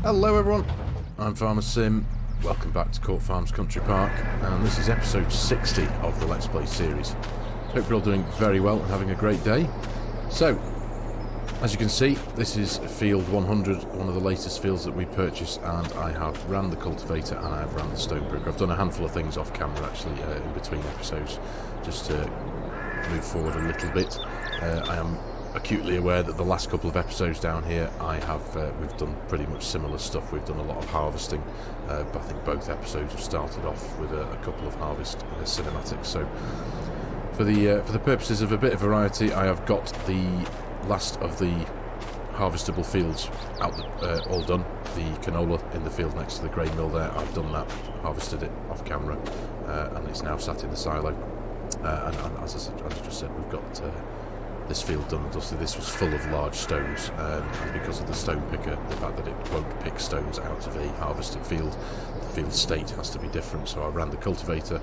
Hello everyone, I'm FARMERSIM, welcome back to Court Farms Country Park, and this is episode 60 of the Let's Play series. Hope you're all doing very well and having a great day. So, as you can see, this is field 100, one of the latest fields that we purchased, and I have ran the cultivator and I have ran the stone brick. I've done a handful of things off camera actually in between episodes, just to move forward a little bit. I am acutely aware that the last couple of episodes down here we've done pretty much similar stuff. We've done a lot of harvesting, but I think both episodes have started off with a couple of harvest cinematics. So for the purposes of a bit of variety, I have got the last of the harvestable fields out, all done. The canola in the field next to the grain mill there, I've done that, harvested it off camera, and it's now sat in the silo. And as I just said, we've got this field done and dusted. This was full of large stones, and because of the stone picker, the fact that it won't pick stones out of a harvested field, the field state has to be different. So I ran the cultivator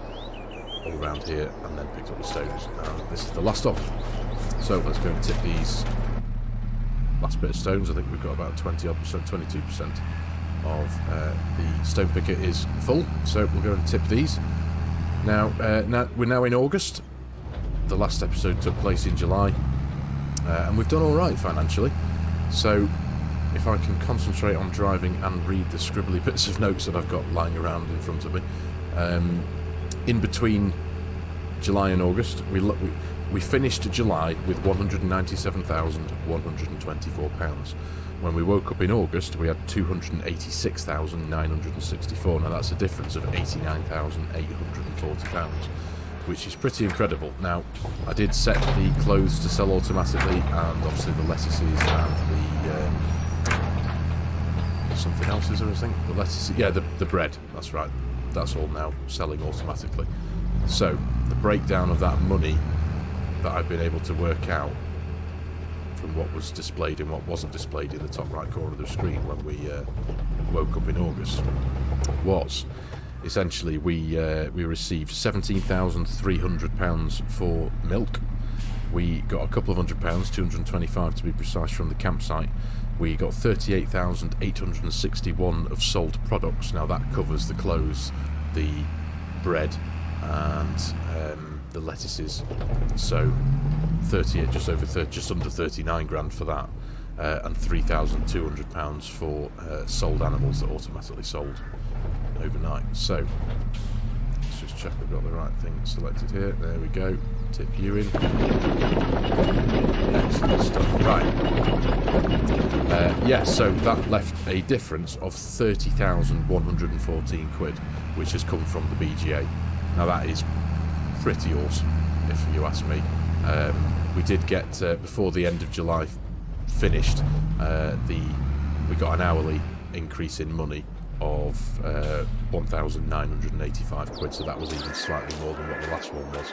all around here and then picked up the stones, and this is the last of them. So let's go and tip these last bit of stones. I think we've got about 20%, 22% of the stone picker is full, so we'll go and tip these. Now we're now in August. The last episode took place in July, and we've done alright financially. So if I can concentrate on driving and read the scribbly bits of notes that I've got lying around in front of me, in between July and August, we finished July with £197,124. When we woke up in August, we had £286,964. Now that's a difference of £89,840, which is pretty incredible. Now, I did set the clothes to sell automatically, and obviously the lettuces and the something else is there, I think. The lettuces, yeah, the bread. That's right. That's all now selling automatically. So the breakdown of that money that I've been able to work out from what was displayed and what wasn't displayed in the top right corner of the screen when we woke up in August was essentially we received £17,300 for milk. We got a couple of £100, 225 to be precise, from the campsite. We got 38,861 of sold products. Now that covers the clothes, the bread, and the lettuces. So 38, just under 39 grand for that, and £3,200 for sold animals that automatically sold overnight. So let's just check we've got the right thing selected here. There we go. Tip you in. Excellent stuff. Right. Yeah, so that left a difference of 30,114 quid, which has come from the BGA. Now that is pretty awesome, if you ask me. We did get, before the end of July finished, we got an hourly increase in money of 1,985 quid, so that was even slightly more than what the last one was.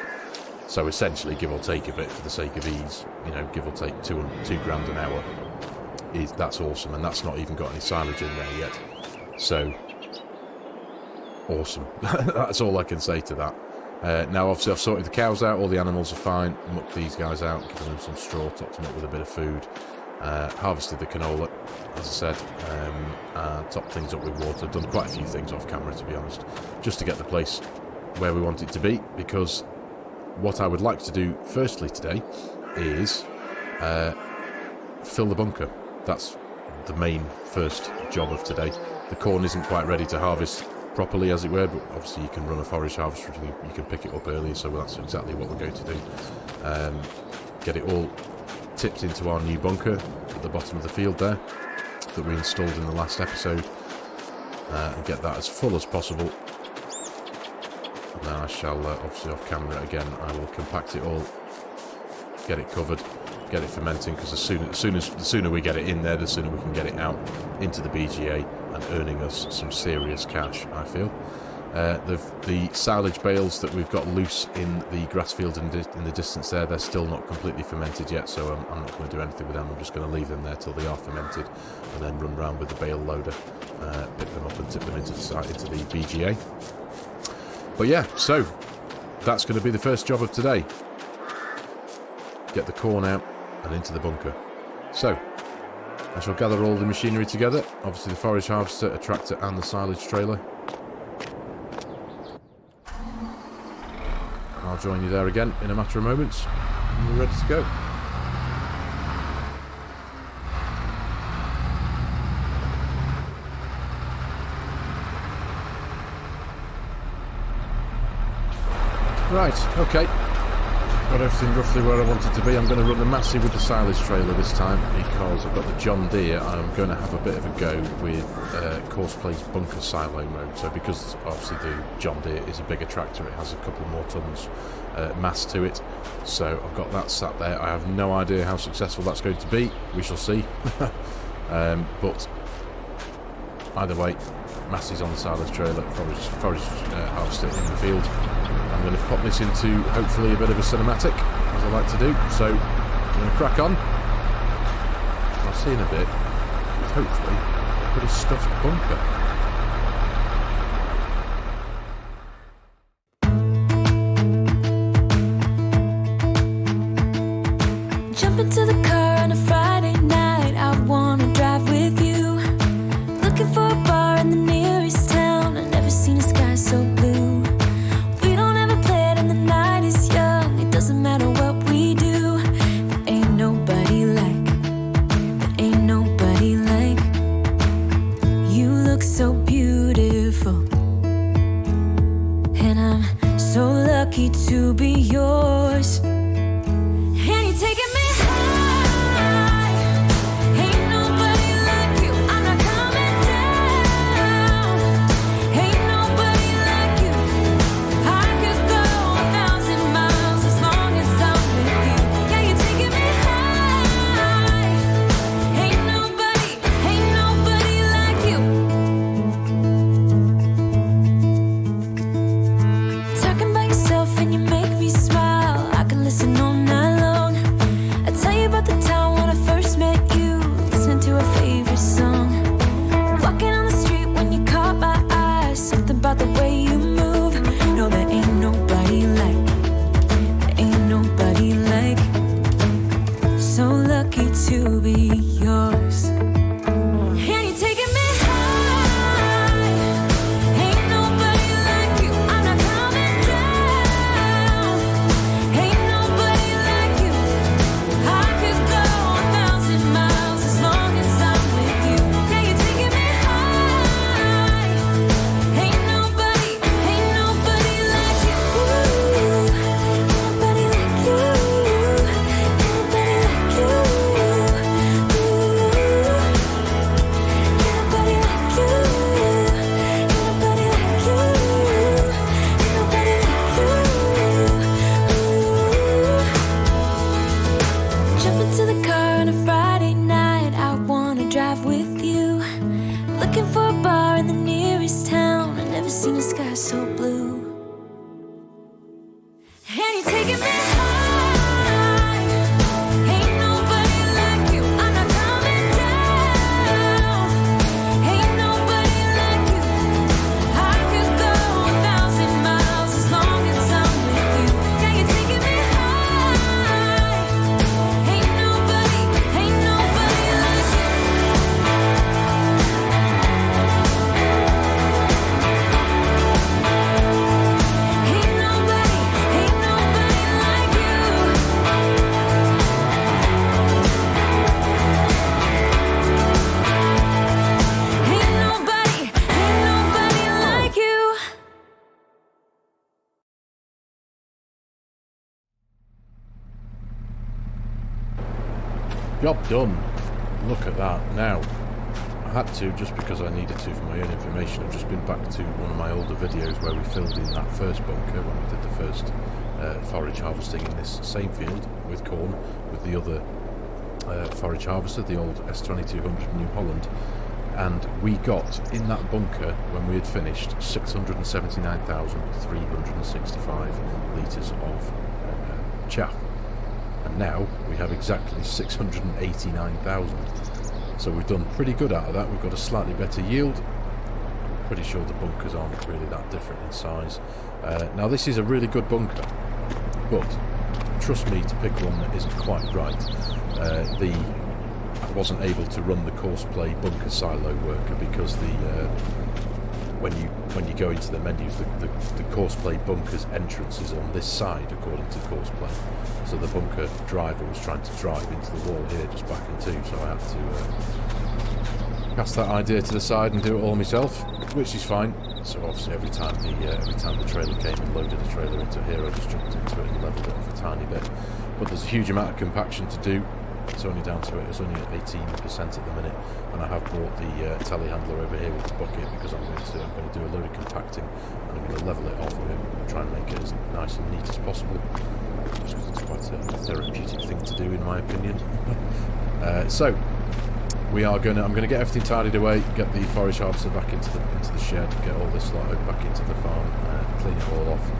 So essentially, give or take a bit for the sake of ease, you know, give or take two grand an hour, that's awesome, and that's not even got any silage in there yet. So awesome. That's all I can say to that. Now obviously I've sorted the cows out, all the animals are fine, mucked these guys out, given them some straw, topped them up with a bit of food, harvested the canola, as I said, topped things up with water, done quite a few things off camera to be honest, just to get the place where we want it to be, because what I would like to do firstly today is fill the bunker. That's the main first job of today. The corn isn't quite ready to harvest properly, as it were, but obviously you can run a forage harvester and you can pick it up early, so that's exactly what we're going to do. Get it all tipped into our new bunker at the bottom of the field there that we installed in the last episode, and get that as full as possible. And then I shall, obviously off camera again, I will compact it all, get it covered, get it fermenting, because the sooner we get it in there, the sooner we can get it out into the BGA and earning us some serious cash, I feel. The silage bales that we've got loose in the grass field in the distance there, they're still not completely fermented yet, so I'm not going to do anything with them. I'm just going to leave them there till they are fermented, and then run around with the bale loader, pick them up and tip them into the BGA. But yeah, so that's going to be the first job of today. Get the corn out and into the bunker. So I shall gather all the machinery together. Obviously the forage harvester, a tractor and the silage trailer. And I'll join you there again in a matter of moments. And we're ready to go. Right, okay. Got everything roughly where I want it to be. I'm going to run the Massey with the silage trailer this time because I've got the John Deere. I'm going to have a bit of a go with course place bunker silo mode. So because obviously the John Deere is a bigger tractor, it has a couple more tons mass to it. So I've got that sat there. I have no idea how successful that's going to be. We shall see. But either way, Massey's on the silage trailer, forage harvester in the field. I'm going to pop this into hopefully a bit of a cinematic, as I like to do. So I'm going to crack on. I'll see in a bit with hopefully a pretty stuffed bunker. Jump into the car on a Friday night. I want to drive with you. Looking for a bar in the nearest town. I've never seen a sky so blue. Doesn't matter what we do, there ain't nobody like you. Look so beautiful, and I'm so lucky to be yours. And you're taking me high. Ain't nobody like you. I'm not coming down. Ain't nobody like you. I could go 1,000 miles as long as I'm with you. Yeah, you're taking me high. Ain't nobody like you. Talking by yourself and you make me smile. I can listen all night long. I tell you about the time when I first met you, listening to our favorite song. Walking on the street when you caught my eye. Something about the way you move. No, there ain't nobody like. So lucky to be yours. And you're taking me high. Ain't nobody like you. I'm not coming down. Ain't nobody like you. I could go 1,000 miles as long as I'm with you. Yeah, you're taking me high. Ain't nobody like you. Ain't nobody like you. Jump into the car on a Friday night. I wanna drive with you. Looking for a bar in the nearest town. I've never seen a sky so blue. And you're taking me high. Ain't nobody like you. I'm not coming down. Ain't nobody like you. I could go 1,000 miles as long as I'm with you. Yeah, you're taking me high. Ain't nobody like you. Ain't nobody like you. Ain't nobody like you. Job done. Look at that. Now, I had to just because I needed to for my own information. I've just been back to one of my older videos where we filled in that first bunker when we did the first forage harvesting in this same field with corn with the other forage harvester, the old S2200 New Holland. And we got in that bunker when we had finished 679,365 litres of chaff. And now we have exactly 689,000. So we've done pretty good out of that. We've got a slightly better yield. I'm pretty sure the bunkers aren't really that different in size. Now this is a really good bunker, but trust me to pick one that isn't quite right. I I wasn't able to run the coarse play bunker silo worker because when you go into the menus, the coarse play bunker's entrance is on this side according to coarse play. So the bunker driver was trying to drive into the wall here, just back in two, so I had to cast that idea to the side and do it all myself, which is fine. So obviously every time the trailer came and loaded the trailer into here, I just jumped into it and levelled it off a tiny bit. But there's a huge amount of compaction to do. It's only down to it. It's only at 18% at the minute, and I have brought the telehandler over here with the bucket because I'm going to do a load of compacting and I'm going to level it off and try and make it as nice and neat as possible. Just because it's quite a therapeutic thing to do, in my opinion. So I'm going to get everything tidied away, get the forage harvester back into the shed, get all this lot back into the farm, clean it all off,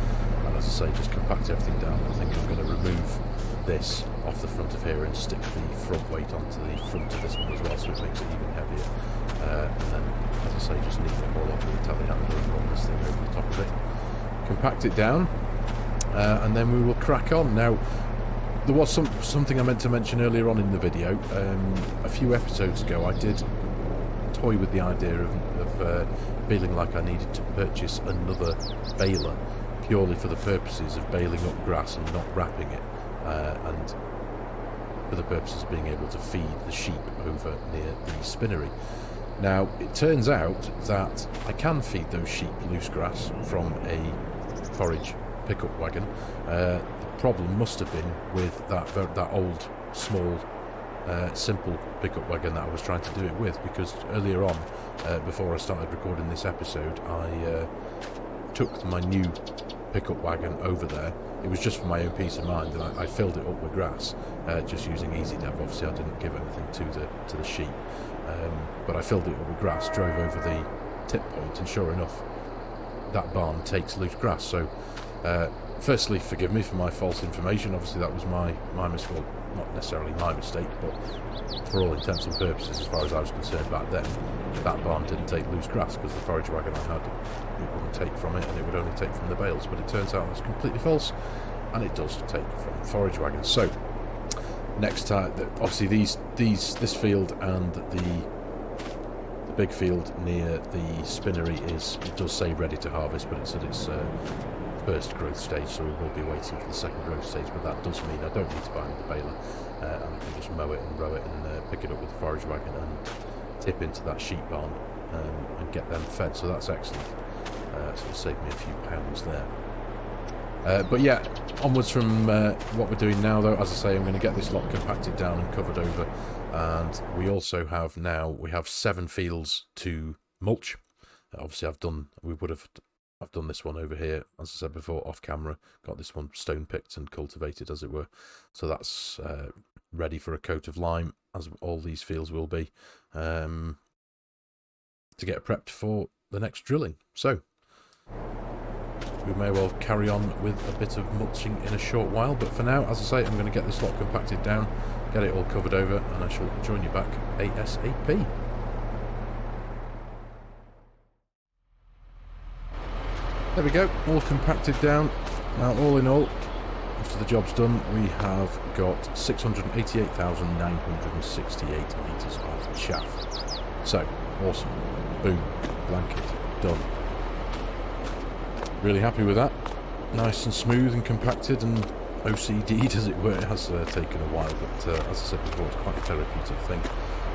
and as I say, just compact everything down. I think I'm going to remove this off the front of here and stick the front weight onto the front of this one as well, so it makes it even heavier. And then, as I say, just neaten it all off with the telehandler and run this thing over the top of it. Compact it down, and then we will crack on. Now, there was something I meant to mention earlier on in the video. A few episodes ago, I did toy with the idea of feeling like I needed to purchase another baler, purely for the purposes of baling up grass and not wrapping it. And for the purposes of being able to feed the sheep over near the spinnery. Now, it turns out that I can feed those sheep loose grass from a forage pickup wagon. The problem must have been with that old, small, simple pickup wagon that I was trying to do it with, because earlier on, before I started recording this episode, I took my new pickup wagon over there. It was just for my own peace of mind, and I filled it up with grass, just using EasyDev. Obviously I didn't give anything to the sheep, but I filled it up with grass, drove over the tip point, and sure enough, that barn takes loose grass. So firstly, forgive me for my false information. Obviously that was my mistake. Well, not necessarily my mistake, but for all intents and purposes, as far as I was concerned back then, that barn didn't take loose grass, because the forage wagon I had, it wouldn't take from it, and it would only take from the bales. But it turns out that's completely false, and it does take from forage wagons. So next time, obviously this field and the big field near the spinnery it does say ready to harvest, but it's at its first growth stage, so we will be waiting for the second growth stage. But that does mean I don't need to buy the baler, and I can just mow it and row it and pick it up with the forage wagon and tip into that sheep barn and get them fed. So that's excellent. So it'll save me a few pounds there. But yeah, onwards from what we're doing now, though. As I say, I'm going to get this lot compacted down and covered over, and we also have 7 fields to mulch. Obviously I've done this one over here, as I said before, off camera. Got this one stone picked and cultivated, as it were. So that's ready for a coat of lime, as all these fields will be, to get prepped for the next drilling. So we may well carry on with a bit of mulching in a short while, but for now, as I say, I'm going to get this lot compacted down, get it all covered over, and I shall join you back ASAP. There we go, all compacted down. Now, all in all, after the job's done, we have got 688,968 litres of chaff. So, awesome. Boom. Blanket. Done. Really happy with that. Nice and smooth and compacted and OCD'd, as it were. It has taken a while, but as I said before, it's quite a therapeutic thing.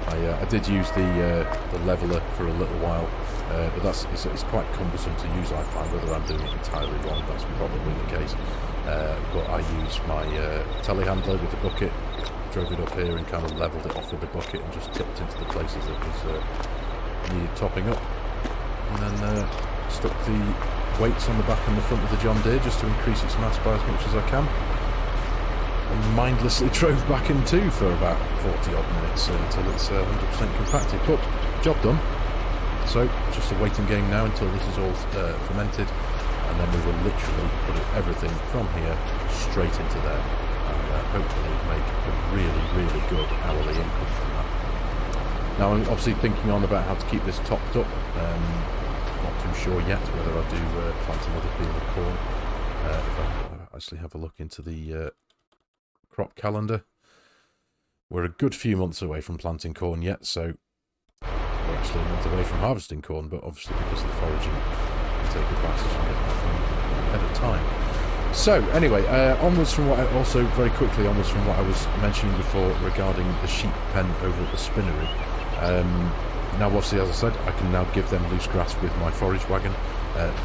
I did use the leveller for a little while, but it's quite cumbersome to use, I find. Whether I'm doing it entirely wrong, that's probably the case. But I used my telehandler with the bucket, drove it up here and kind of levelled it off with the bucket and just tipped into the places that was needed topping up. And then stuck the weights on the back and the front of the John Deere just to increase its mass by as much as I can. And mindlessly drove back in too for about 40 odd minutes until it's 100% compacted. But job done. So just a waiting game now until this is all fermented, and then we will literally put everything from here straight into there, and hopefully make a really, really good hourly income from that. Now I'm obviously thinking on about how to keep this topped up. Not too sure yet whether I do plant another field of corn. If I actually have a look into the crop calendar, we're a good few months away from planting corn yet, so we're actually a month away from harvesting corn, but obviously because of the foraging, we can take advantage and get that done ahead of time. So, anyway, onwards from what I was mentioning before regarding the sheep pen over at the spinnery. Now, obviously, as I said, I can now give them loose grass with my forage wagon,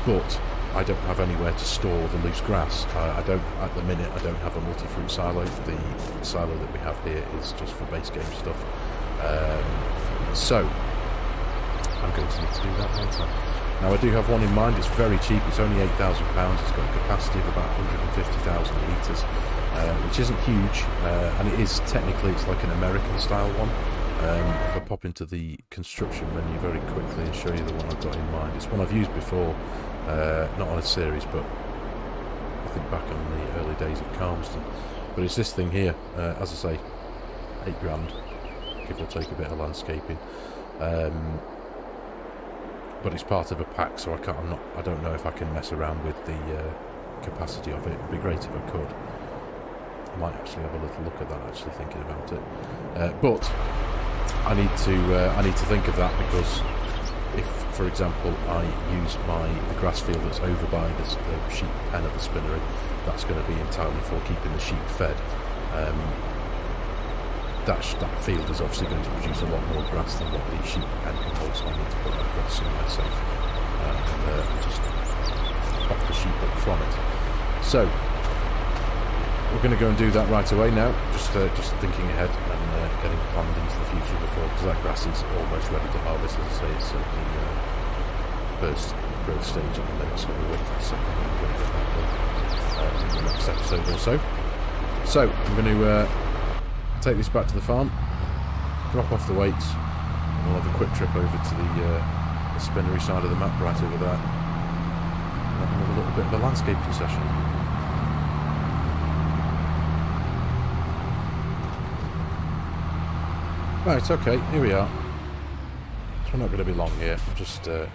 but I don't have anywhere to store the loose grass. At the minute, I don't have a multifruit silo. The silo that we have here is just for base game stuff. So, I'm going to need to do that later. Now, I do have one in mind. It's very cheap. It's only £8,000. It's got a capacity of about 150,000 litres, which isn't huge, and it is technically, it's like an American-style one. If I pop into the construction menu very quickly and show you the one I've got in mind. It's one I've used before, not on a series, but I think back in the early days of Calmston. But it's this thing here, as I say, £8,000, give or take a bit of landscaping. But it's part of a pack, so I don't know if I can mess around with the capacity of it. It'd be great if I could. I might actually have a little look at that, actually thinking about it. But I need to think of that, because if, for example, I use the grass field that's over by the sheep pen at the spinnery, that's going to be entirely for keeping the sheep fed. That field is obviously going to produce a lot more grass than what the sheep pen can hold, so I need to put that grass in myself and just pop the sheep up from it. So we're going to go and do that right away now, just thinking ahead and getting planned into the future before, because that grass is almost ready to harvest. As I say, it's at the first growth stage at the minute, so we'll wait for a second and we're going to get that done in the next episode or so. So I'm going to take this back to the farm, drop off the weights, and we'll have a quick trip over to the spinnery side of the map right over there, and have a little bit of a landscaping session. Right, okay, here we are. So we're not going to be long here. I'm just, as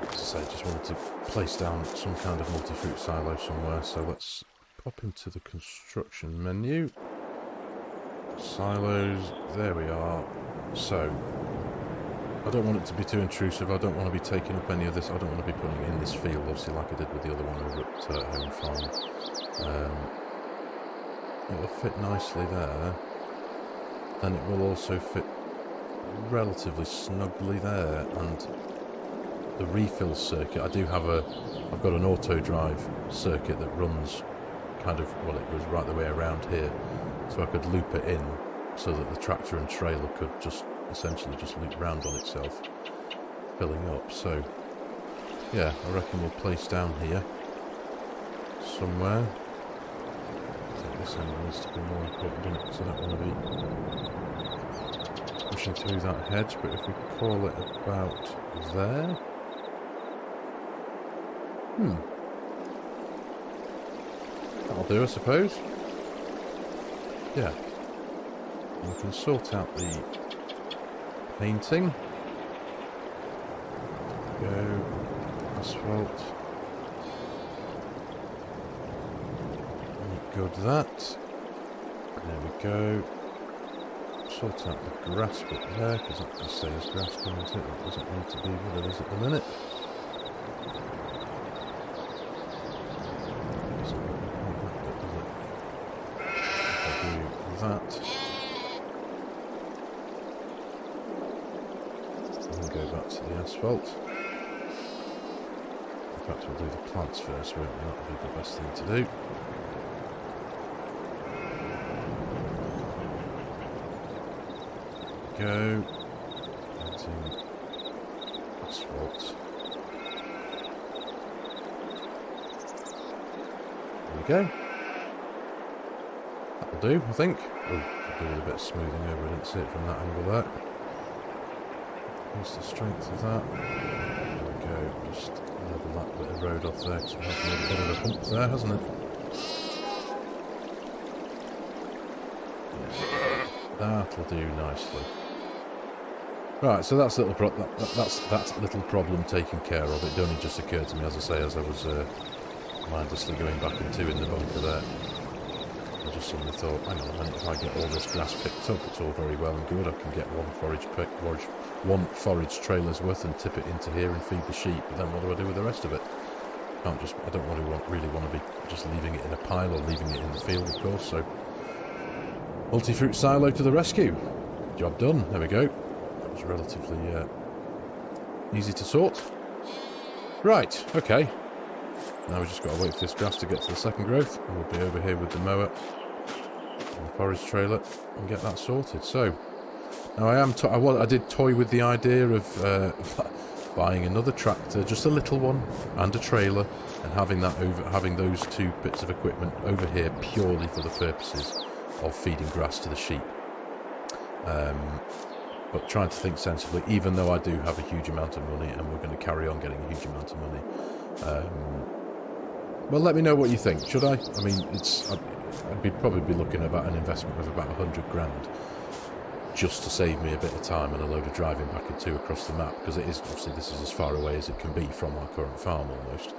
I say, just wanted to place down some kind of multi-fruit silo somewhere. So let's pop into the construction menu. Silos, there we are. So, I don't want it to be too intrusive. I don't want to be taking up any of this. I don't want to be putting it in this field, obviously, like I did with the other one over at Home Farm. It'll fit nicely there. And it will also fit relatively snugly there. And the refill circuit, I've got an auto drive circuit that runs kind of, well, it goes right the way around here. So I could loop it in so that the tractor and trailer could just essentially just loop round on itself, filling up. So yeah, I reckon we'll place down here somewhere. I think this end needs to be more important, doesn't it? Because I don't want to be pushing through that hedge, but if we call it about there. That'll do, I suppose. Yeah. And we can sort out the painting. Go. Asphalt. Good that. There we go. Sort out the grass bit there, because that can stay as grass, can't it? It doesn't need to be what it is at the minute. That and go back to the asphalt. In fact, we'll do the plants first, won't we? That'll be the best thing to do. Go into asphalt. There we go. That'll do, I think. Oh, could do with a bit of smoothing over. I didn't see it from that angle there. What's the strength of that? There we go. Just level that bit of road off there, because we've had a bit of a hump there, hasn't it? That'll do nicely. Right, so that's little that little problem taken care of. It only just occurred to me, as I say, as I was mindlessly going back and two in the bunker there. I just suddenly thought, hang on a minute, if I get all this grass picked up, it's all very well and good. I can get one forage trailer's worth and tip it into here and feed the sheep. But then what do I do with the rest of it? I don't really want to be just leaving it in a pile or leaving it in the field, of course. So, multifruit silo to the rescue. Job done. There we go. That was relatively easy to sort. Right. Okay. Now we've just got to wait for this grass to get to the second growth, and we'll be over here with the mower and the forage trailer and get that sorted. So, now I did toy with the idea of buying another tractor, just a little one, and a trailer, and having those two bits of equipment over here purely for the purposes of feeding grass to the sheep. But trying to think sensibly, even though I do have a huge amount of money, and we're going to carry on getting a huge amount of money. Well, let me know what you think. Should I? I mean, I'd probably be looking at an investment of about 100 grand. Just to save me a bit of time and a load of driving back and two across the map, because it is, obviously, this is as far away as it can be from our current farm almost.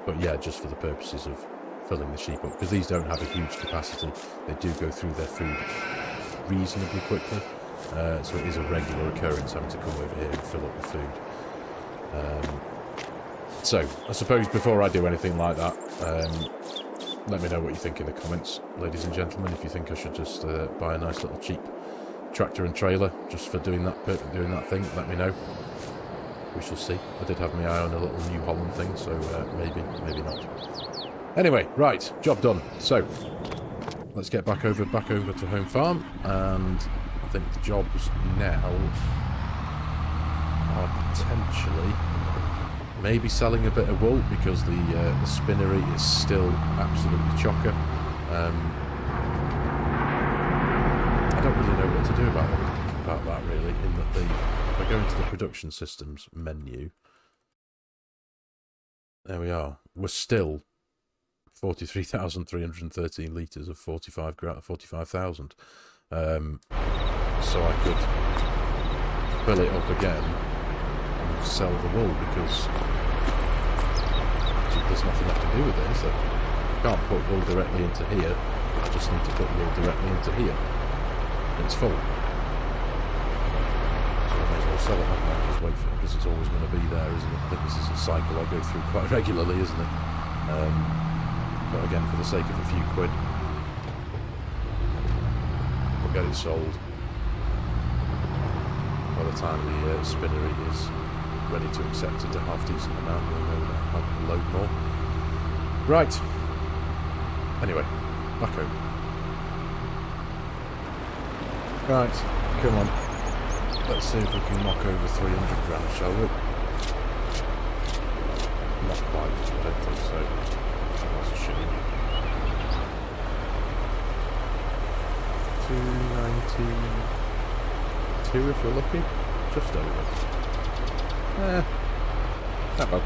But yeah, just for the purposes of filling the sheep up, because these don't have a huge capacity. They do go through their food reasonably quickly, so it is a regular occurrence having to come over here and fill up the food. So I suppose before I do anything like that, let me know what you think in the comments, ladies and gentlemen. If you think I should just buy a nice little cheap tractor and trailer just for doing that thing, let me know. We shall see. I did have my eye on a little New Holland thing, so maybe not. Anyway, right, job done. So let's get back over to home farm, and I think the jobs now are potentially maybe selling a bit of wool, because the spinnery is still absolutely chocker. I don't really know what to do about that really. In that if I go into the production systems menu, there we are. We're still 43,313 litres of 45,000. So I could fill it up again and sell the wool, because there's nothing I can do with it, is there? I can't put wool directly into here. I just need to put wool directly into here. It's full. So I may as well sell it, haven't I? Just wait for it, because it's always going to be there, isn't it? I think this is a cycle I go through quite regularly, isn't it? But again, for the sake of a few quid, we'll get it sold. By the time the spinnery is ready to accept it a half-decent amount, we'll have a load more. Right. Anyway, back home. Right, come on. Let's see if we can knock over 300 grand, shall we? Not quite, I don't think so. That's a shame. 292 if we're lucky. Just over. Not bad.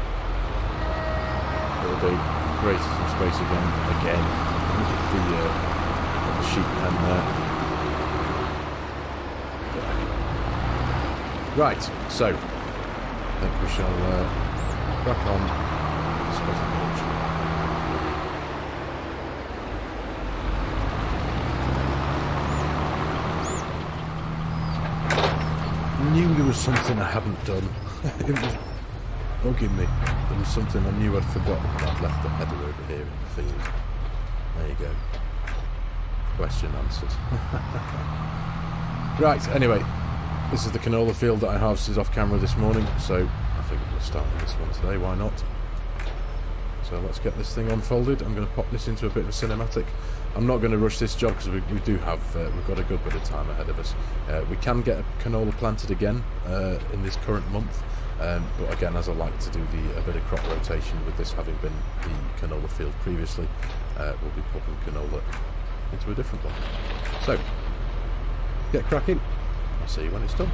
It'll do. Create some space again. Look at the sheep pen there. Right, so I think we shall crack on with spotted mulching. I knew there was something I hadn't done. It was bugging me. There was something I knew I'd forgotten, and I'd left the header over here in the field. There you go. Question answered. Right, anyway. This is the canola field that I harvested off camera this morning, so I think we'll start on this one today, why not? So let's get this thing unfolded. I'm going to pop this into a bit of a cinematic. I'm not going to rush this job, because we do have, we've got a good bit of time ahead of us. We can get a canola planted again in this current month, but again, as I like to do a bit of crop rotation, with this having been the canola field previously, we'll be popping canola into a different one. So, get cracking. I'll see you when it's done.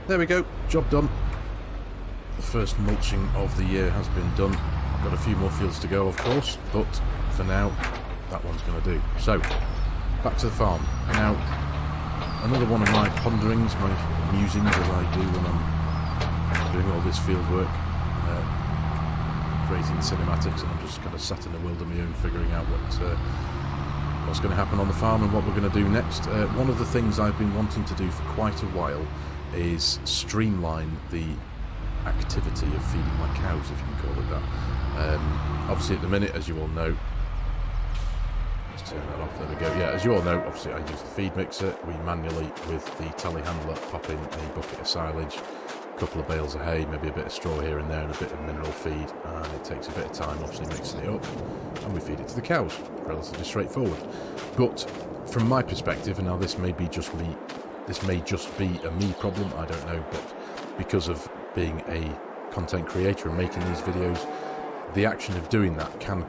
there we go, job done. The first mulching of the year has been done. I've got a few more fields to go, of course, but for now, that one's going to do. So, back to the farm. Now, another one of my ponderings, my musings, as I do when I'm doing all this field work, creating cinematics, and I'm just kind of sat in the world of my own, figuring out what's going to happen on the farm and what we're going to do next. One of the things I've been wanting to do for quite a while is streamline the activity of feeding my cows, if you can call it that. Obviously at the minute, as you all know, let's turn that off, there we go. Yeah, as you all know, obviously I use the feed mixer. We manually, with the telehandler, pop in a bucket of silage, a couple of bales of hay, maybe a bit of straw here and there, and a bit of mineral feed, and it takes a bit of time obviously mixing it up, and we feed it to the cows. Relatively straightforward. But from my perspective, and now this may be just me, this may just be a me problem, I don't know, but because of being a content creator and making these videos, the action of doing that can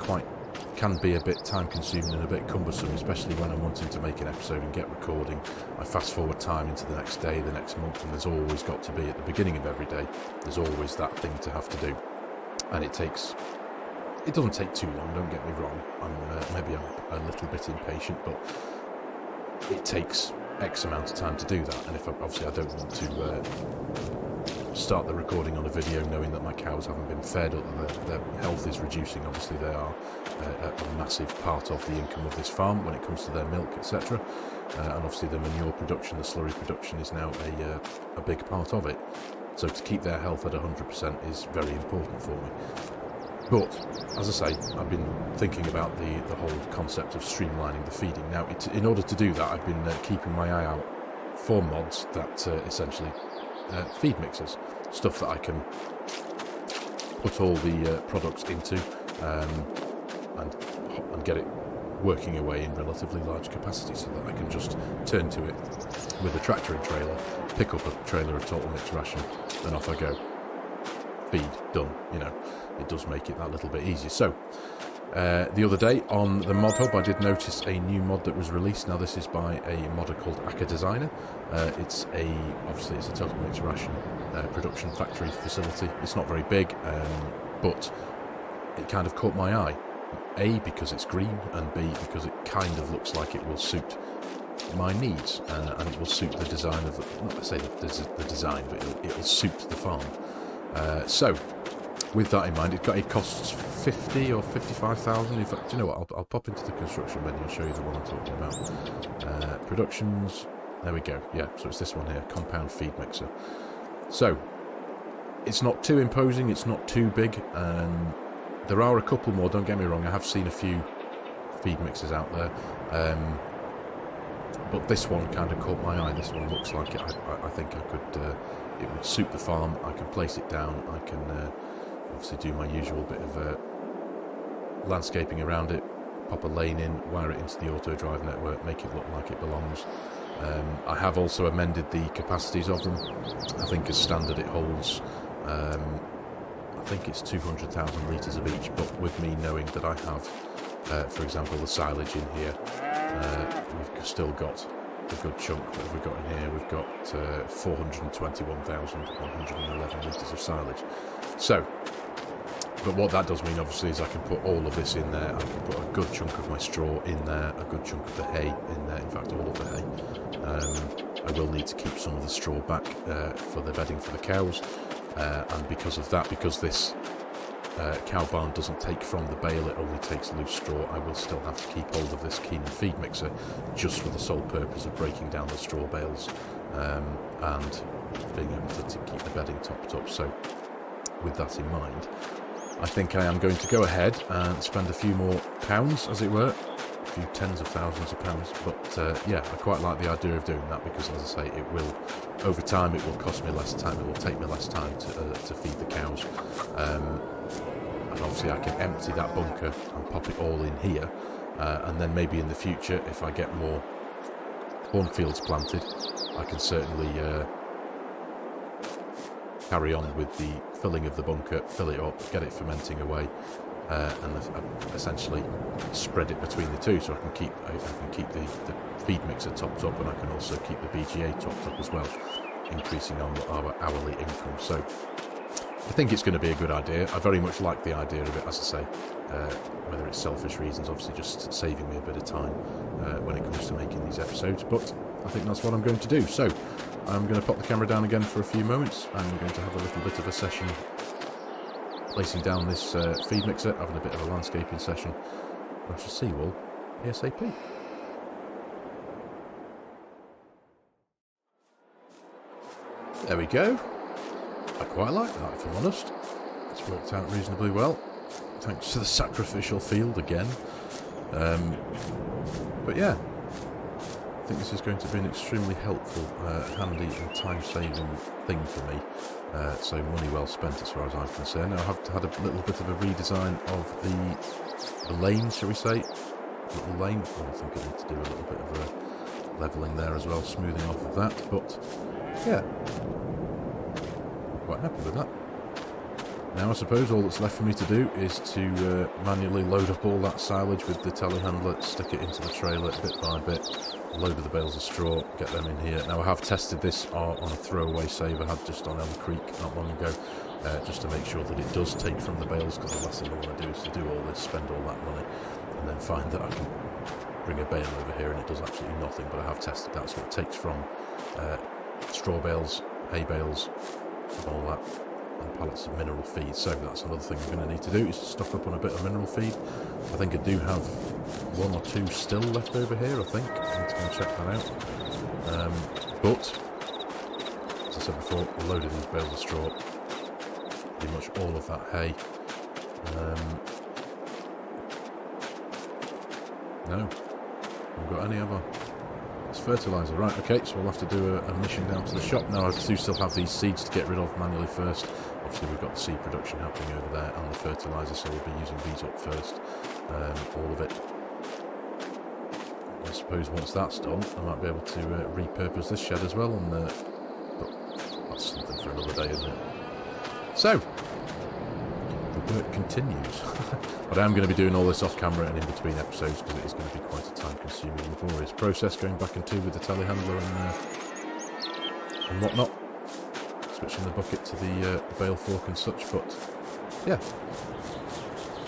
be a bit time consuming and a bit cumbersome, especially when I'm wanting to make an episode and get recording. I fast forward time into the next day, the next month, and there's always got to be, at the beginning of every day, there's always that thing to have to do. And it doesn't take too long, don't get me wrong. Maybe I'm a little bit impatient, but it takes X amount of time to do that. And if obviously I don't want to start the recording on a video knowing that my cows haven't been fed or that their health is reducing. Obviously they are a massive part of the income of this farm when it comes to their milk, etc. And obviously the manure production, the slurry production is now a big part of it. So to keep their health at 100% is very important for me. But, as I say, I've been thinking about the whole concept of streamlining the feeding. Now, in order to do that, I've been keeping my eye out for mods that essentially feed mixers, stuff that I can put all the products into and get it working away in relatively large capacity, so that I can just turn to it with a tractor and trailer, pick up a trailer of total mixed ration, and off I go. Feed, done, you know. It does make it that little bit easier. So, the other day on the mod hub, I did notice a new mod that was released. Now, this is by a modder called Aka Designer. Obviously it's a total mixed ration production factory facility. It's not very big, but it kind of caught my eye. A, because it's green, and B, because it kind of looks like it will suit my needs, and it will suit the design of not to say the design, but it will suit the farm. So, with that in mind, it costs 50 or 55,000. In fact, do you know what? I'll pop into the construction menu and show you the one I'm talking about. Productions. There we go. Yeah, so it's this one here, compound feed mixer. So, it's not too imposing. It's not too big. There are a couple more. Don't get me wrong. I have seen a few feed mixers out there. But this one kind of caught my eye. This one looks like it. I think I could. It would suit the farm. I can place it down. I can obviously do my usual bit of landscaping around it. Pop a lane in, wire it into the auto drive network, make it look like it belongs. I have also amended the capacities of them. I think as standard it holds. I think it's 200,000 litres of each. But with me knowing that I have, for example, the silage in here, we've still got a good chunk. What have we got in here? We've got 421,111 litres of silage. So, but what that does mean, obviously, is I can put all of this in there. I can put a good chunk of my straw in there, a good chunk of the hay in there, in fact, all of the hay. I will need to keep some of the straw back for the bedding for the cows. And because of that, because this cow barn doesn't take from the bale, it only takes loose straw, I will still have to keep hold of this Keenan feed mixer just for the sole purpose of breaking down the straw bales and being able to keep the bedding topped up. So with that in mind, I think I am going to go ahead and spend a few more pounds, as it were, a few tens of thousands of pounds. But yeah, I quite like the idea of doing that because, as I say, it will, over time, it will cost me less time. It will take me less time to feed the cows. And obviously I can empty that bunker and pop it all in here, and then maybe in the future, if I get more cornfields planted, I can certainly carry on with the filling of the bunker, fill it up, get it fermenting away, and essentially spread it between the two, so I can keep the feed mixer topped up, and I can also keep the BGA topped up as well. increasing our hourly income. So I think it's going to be a good idea. I very much like the idea of it, as I say, whether it's selfish reasons, obviously just saving me a bit of time when it comes to making these episodes, but I think that's what I'm going to do. So I'm going to pop the camera down again for a few moments, and I'm going to have a little bit of a session placing down this feed mixer, having a bit of a landscaping session. I shall see you all ASAP. There we go. I quite like that, if I'm honest. It's worked out reasonably well, thanks to the sacrificial field again. But yeah, I think this is going to be an extremely helpful, handy and time-saving thing for me. So money well spent as far as I'm concerned. Now, I have had a little bit of a redesign of the lane, shall we say. Little lane. Oh, I think I need to do a little bit of a levelling there as well, smoothing off of that. But yeah, I'm quite happy with that. Now I suppose all that's left for me to do is to manually load up all that silage with the telehandler, stick it into the trailer bit by bit, load of the bales of straw, get them in here. Now I have tested this on a throwaway save I had just on Elm Creek not long ago, just to make sure that it does take from the bales, because the last thing I want to do is to do all this, spend all that money, and then find that I can bring a bale over here and it does absolutely nothing. But I have tested that, so it takes from straw bales, hay bales, and all that, and pallets of mineral feed. So that's another thing I'm going to need to do, is to stock up on a bit of mineral feed. I think I do have 1 or 2 still left over here, I think. I need to go and check that out. But as I said before, a load of these bales of straw, pretty much all of that hay. No, haven't got any other. It's fertiliser, right? Okay, so we'll have to do a mission down to the shop. Now I do still have these seeds to get rid of manually first. Obviously we've got the seed production happening over there and the fertiliser, so we'll be using these up first, all of it. I suppose once that's done, I might be able to repurpose this shed as well, and but that's something for another day, isn't it? So the work continues. But I am going to be doing all this off camera and in between episodes, because it is going to be quite a time-consuming, laborious process going back and two with the telehandler and whatnot, switching the bucket to the bale fork and such. But yeah,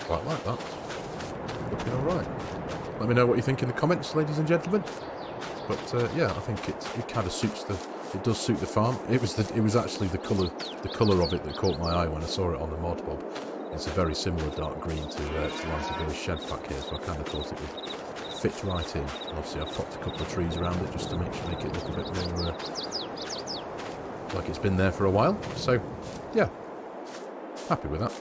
quite like that. Looking all right. Let me know what you think in the comments, ladies and gentlemen. But yeah, I think it kind of suits it does suit the farm. It was actually the colour of it that caught my eye when I saw it on the mod bob. It's a very similar dark green to Lanzabilly's shed pack here, so I kind of thought it would fit right in. And obviously I've popped a couple of trees around it just to make it look a bit more like it's been there for a while. So yeah, happy with that.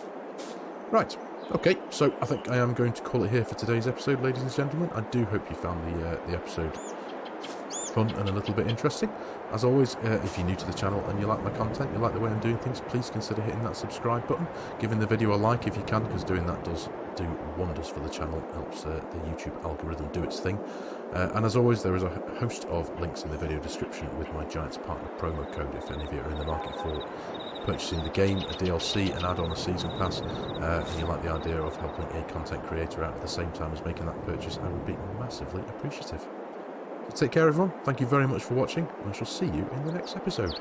Right, okay, so I think I am going to call it here for today's episode, ladies and gentlemen. I do hope you found the episode fun and a little bit interesting. As always, if you're new to the channel and you like my content, you like the way I'm doing things, please consider hitting that subscribe button, giving the video a like if you can, because doing that does do wonders for the channel, helps the YouTube algorithm do its thing. And as always, there is a host of links in the video description with my Giants Partner promo code if any of you are in the market for purchasing the game, a DLC, an add-on, a season pass, and you like the idea of helping a content creator out at the same time as making that purchase, I would be massively appreciative. So take care everyone, thank you very much for watching, and I shall see you in the next episode.